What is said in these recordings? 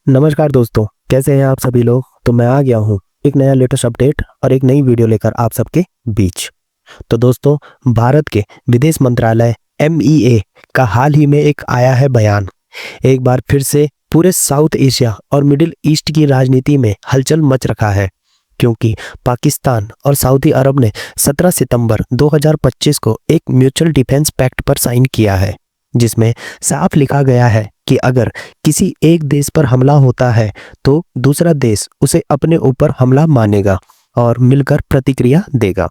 नमस्कार दोस्तों, कैसे हैं आप सभी लोग। तो मैं आ गया हूँ एक नया लेटेस्ट अपडेट और एक नई वीडियो लेकर आप सबके बीच। तो दोस्तों, भारत के विदेश मंत्रालय MEA का हाल ही में एक आया है बयान। एक बार फिर से पूरे साउथ एशिया और मिडिल ईस्ट की राजनीति में हलचल मच रखा है, क्योंकि पाकिस्तान और सऊदी अरब ने 17 सितंबर 2025 को एक म्यूचुअल डिफेंस पैक्ट पर साइन किया है, जिसमें साफ लिखा गया है कि अगर किसी एक देश पर हमला होता है तो दूसरा देश उसे अपने ऊपर हमला मानेगा और मिलकर प्रतिक्रिया देगा।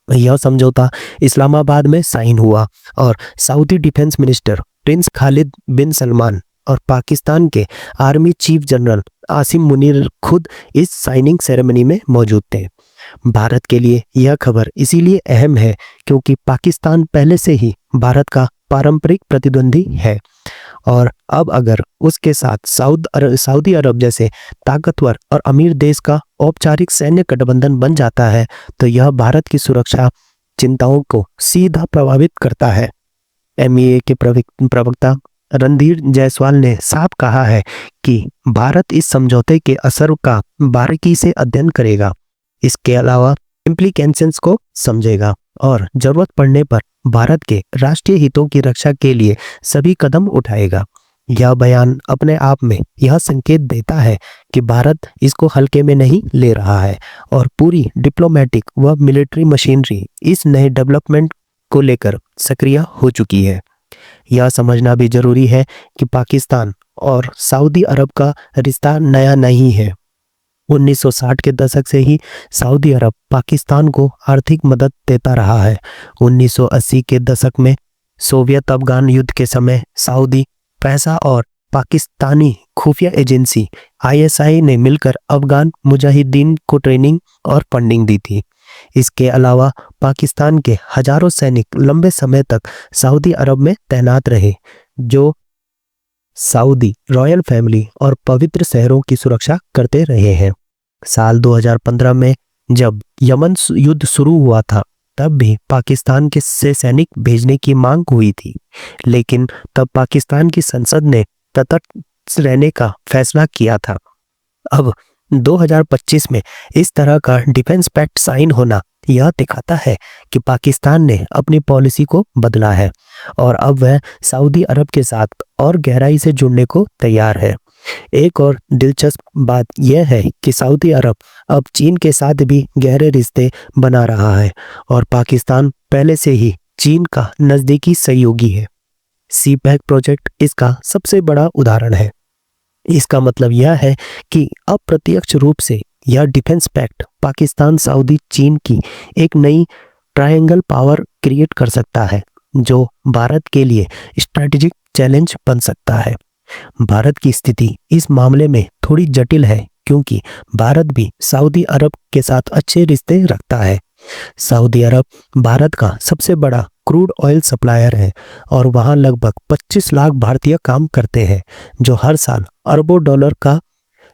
यह समझौता इस्लामाबाद में साइन हुआ और Saudi defence minister prince Khalid bin Salman और पाकिस्तान के army chief general Asim Munir खुद इस साइनिंग सेरेमनी में मौजूद थे। भारत के लिए यह खबर इसीलिए अहम है क्योंकि पाकिस्तान पहले से ही भारत का पारंपरिक प्रतिद्वंदी है, और अब अगर उसके साथ सऊदी अरब जैसे ताकतवर और अमीर देश का औपचारिक सैन्य गठबंधन बन जाता है तो यह भारत की सुरक्षा चिंताओं को सीधा प्रभावित करता है। MEA के प्रवक्ता रणधीर जायसवाल ने साफ कहा है कि भारत इस समझौते के असर का बारीकी से अध्ययन करेगा, इसके अलावा इम्प्लीकेशंस को समझेगा और जरूरत पड़ने पर भारत के राष्ट्रीय हितों की रक्षा के लिए सभी कदम उठाएगा। यह बयान अपने आप में यह संकेत देता है कि भारत इसको हल्के में नहीं ले रहा है और पूरी डिप्लोमेटिक व मिलिट्री मशीनरी इस नए डेवलपमेंट को लेकर सक्रिय हो चुकी है। यह समझना भी जरूरी है कि पाकिस्तान और सऊदी अरब का रिश्ता नया नहीं है। 1960 के दशक से ही सऊदी अरब पाकिस्तान को आर्थिक मदद देता रहा है। 1980 के दशक में सोवियत अफगान युद्ध के समय सऊदी पैसा और पाकिस्तानी खुफिया एजेंसी ISI ने मिलकर अफगान मुजाहिदीन को ट्रेनिंग और फंडिंग दी थी। इसके अलावा पाकिस्तान के हजारों सैनिक लंबे समय तक सऊदी अरब में तैनात रहे, जो सऊदी रॉयल फैमिली और पवित्र शहरों की सुरक्षा करते रहे हैं। साल 2015 में जब यमन युद्ध शुरू हुआ था तब भी पाकिस्तान के से सैनिक भेजने की मांग हुई थी, लेकिन तब पाकिस्तान की संसद ने तटस्थ रहने का फैसला किया था। अब 2025 में इस तरह का डिफेंस पैक्ट साइन होना यह दिखाता है कि पाकिस्तान ने अपनी पॉलिसी को बदला है और अब वह सऊदी अरब के साथ और गहराई से जुड़ने को तैयार है। एक और दिलचस्प बात यह है कि सऊदी अरब अब चीन के साथ भी गहरे रिश्ते बना रहा है और पाकिस्तान पहले से ही चीन का नज़दीकी सहयोगी है। CPEC प्रोजेक्ट इसका सबसे बड़ा उदाहरण है। इसका मतलब यह है कि अप्रत्यक्ष रूप से यह डिफेंस पैक्ट पाकिस्तान, सऊदी, चीन की एक नई ट्रायंगल पावर क्रिएट कर सकता है, जो भारत के लिए स्ट्रैटेजिक चैलेंज बन सकता है। भारत की स्थिति इस मामले में थोड़ी जटिल है क्योंकि भारत भी सऊदी अरब के साथ अच्छे रिश्ते रखता है। सऊदी अरब भारत का सबसे बड़ा क्रूड ऑयल सप्लायर है और वहां लगभग 25 लाख भारतीय काम करते हैं, जो हर साल अरबों डॉलर का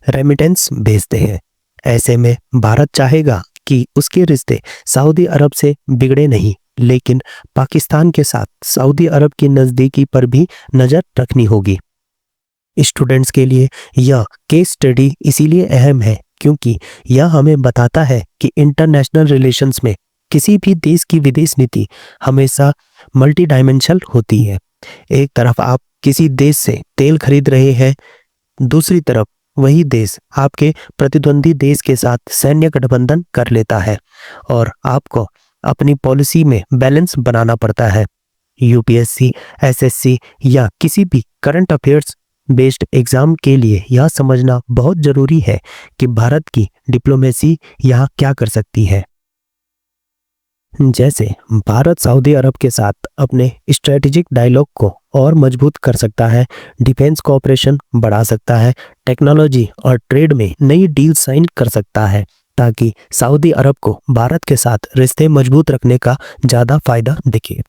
रेमिटेंस भेजते हैं। ऐसे में भारत चाहेगा कि उसके रिश्ते सऊदी अरब से बिगड़े नहीं, लेकिन पाकिस्तान के साथ सऊदी अरब की नज़दीकी पर भी नज़र रखनी होगी। स्टूडेंट्स के लिए यह केस स्टडी इसीलिए अहम है क्योंकि यह हमें बताता है कि इंटरनेशनल रिलेशंस में किसी भी देश की विदेश नीति हमेशा मल्टी डायमेंशनल होती है। एक तरफ आप किसी देश से तेल खरीद रहे हैं, दूसरी तरफ वही देश आपके प्रतिद्वंदी देश के साथ सैन्य गठबंधन कर लेता है और आपको अपनी पॉलिसी में बैलेंस बनाना पड़ता है। UPSC, SSC या किसी भी करंट अफेयर्स बेस्ड एग्जाम के लिए यह समझना बहुत जरूरी है कि भारत की डिप्लोमेसी यहाँ क्या कर सकती है। जैसे भारत सऊदी अरब के साथ अपने स्ट्रेटेजिक डायलॉग को और मजबूत कर सकता है, डिफेंस कोऑपरेशन बढ़ा सकता है, टेक्नोलॉजी और ट्रेड में नई डील साइन कर सकता है ताकि सऊदी अरब को भारत के साथ रिश्ते मजबूत रखने का ज़्यादा फायदा दिखे।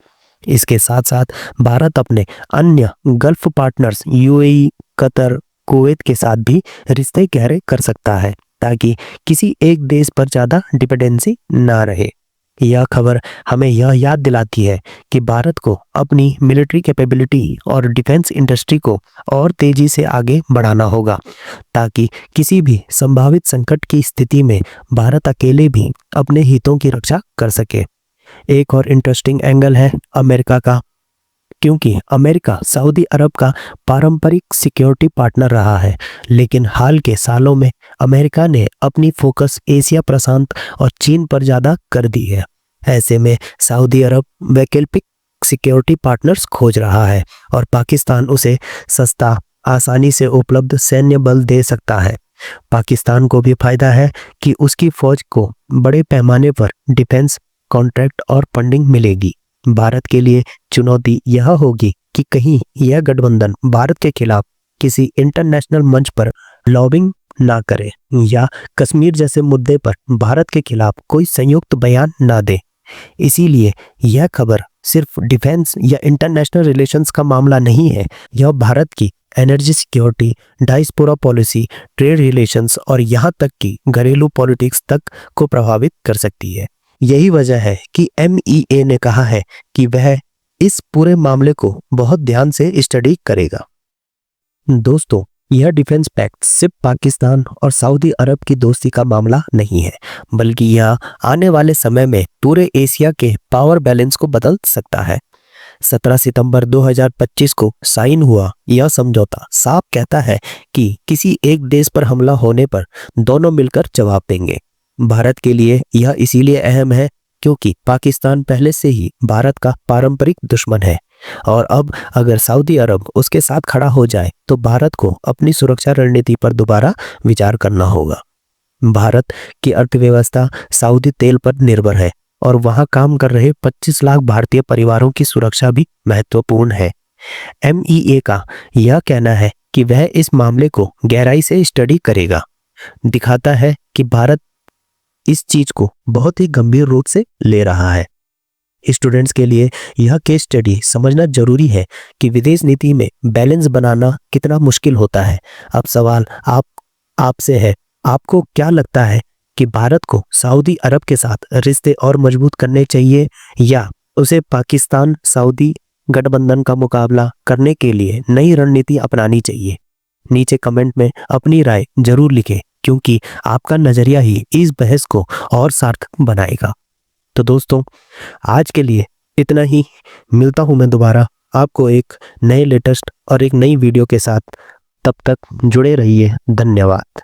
इसके साथ साथ भारत अपने अन्य gulf partners UAE, Qatar, Kuwait के साथ भी रिश्ते गहरे कर सकता है ताकि किसी एक देश पर ज़्यादा डिपेंडेंसी ना रहे। यह खबर हमें यह याद दिलाती है कि भारत को अपनी मिलिट्री कैपेबिलिटी और डिफेंस इंडस्ट्री को और तेजी से आगे बढ़ाना होगा, ताकि किसी भी संभावित संकट की स्थिति में भारत अकेले भी अपने हितों की रक्षा कर सके। एक और इंटरेस्टिंग एंगल है अमेरिका का, क्योंकि अमेरिका सऊदी अरब का पारंपरिक सिक्योरिटी पार्टनर रहा है, लेकिन हाल के सालों में अमेरिका ने अपनी फोकस एशिया प्रशांत और चीन पर ज़्यादा कर दी है। ऐसे में सऊदी अरब वैकल्पिक सिक्योरिटी पार्टनर्स खोज रहा है और पाकिस्तान उसे सस्ता, आसानी से उपलब्ध सैन्य बल दे सकता है। पाकिस्तान को भी फायदा है कि उसकी फौज को बड़े पैमाने पर डिफेंस कॉन्ट्रैक्ट और फंडिंग मिलेगी। भारत के लिए चुनौती यह होगी कि कहीं यह गठबंधन भारत के खिलाफ किसी इंटरनेशनल मंच पर लॉबिंग ना करे या कश्मीर जैसे मुद्दे पर भारत के खिलाफ कोई संयुक्त बयान ना दे। इसीलिए यह खबर सिर्फ डिफेंस या इंटरनेशनल रिलेशंस का मामला नहीं है, यह भारत की energy security, diaspora policy, trade relations और यहाँ तक कि घरेलू पॉलिटिक्स तक को प्रभावित कर सकती है। यही वजह है कि MEA ने कहा है कि वह इस पूरे मामले को बहुत ध्यान से स्टडी करेगा। दोस्तों, यह डिफेंस पैक्ट सिर्फ पाकिस्तान और सऊदी अरब की दोस्ती का मामला नहीं है, बल्कि यह आने वाले समय में पूरे एशिया के पावर बैलेंस को बदल सकता है। 17 सितंबर 2025 को साइन हुआ यह समझौता साफ कहता है कि किसी एक देश पर हमला होने पर दोनों मिलकर जवाब देंगे। भारत के लिए यह इसीलिए अहम है क्योंकि पाकिस्तान पहले से ही भारत का पारंपरिक दुश्मन है और अब अगर सऊदी अरब उसके साथ खड़ा हो जाए तो भारत को अपनी सुरक्षा रणनीति पर दोबारा विचार करना होगा। भारत की अर्थव्यवस्था सऊदी तेल पर निर्भर है और वहां काम कर रहे 25 लाख भारतीय परिवारों की सुरक्षा भी महत्वपूर्ण है। MEA का यह कहना है कि वह इस मामले को गहराई से स्टडी करेगा, दिखाता है कि भारत इस चीज को बहुत ही गंभीर रूप से ले रहा है। स्टूडेंट्स के लिए यह केस स्टडी समझना जरूरी है कि विदेश नीति में बैलेंस बनाना कितना मुश्किल होता है। अब सवाल आपसे है, आपको क्या लगता है कि भारत को सऊदी अरब के साथ रिश्ते और मजबूत करने चाहिए या उसे पाकिस्तान सऊदी गठबंधन का मुकाबला करने के लिए नई रणनीति अपनानी चाहिए? नीचे कमेंट में अपनी राय जरूर लिखें, क्योंकि आपका नजरिया ही इस बहस को और सार्थक बनाएगा। तो दोस्तों, आज के लिए इतना ही। मिलता हूं मैं दोबारा आपको एक नए लेटेस्ट और एक नई वीडियो के साथ। तब तक जुड़े रहिए। धन्यवाद।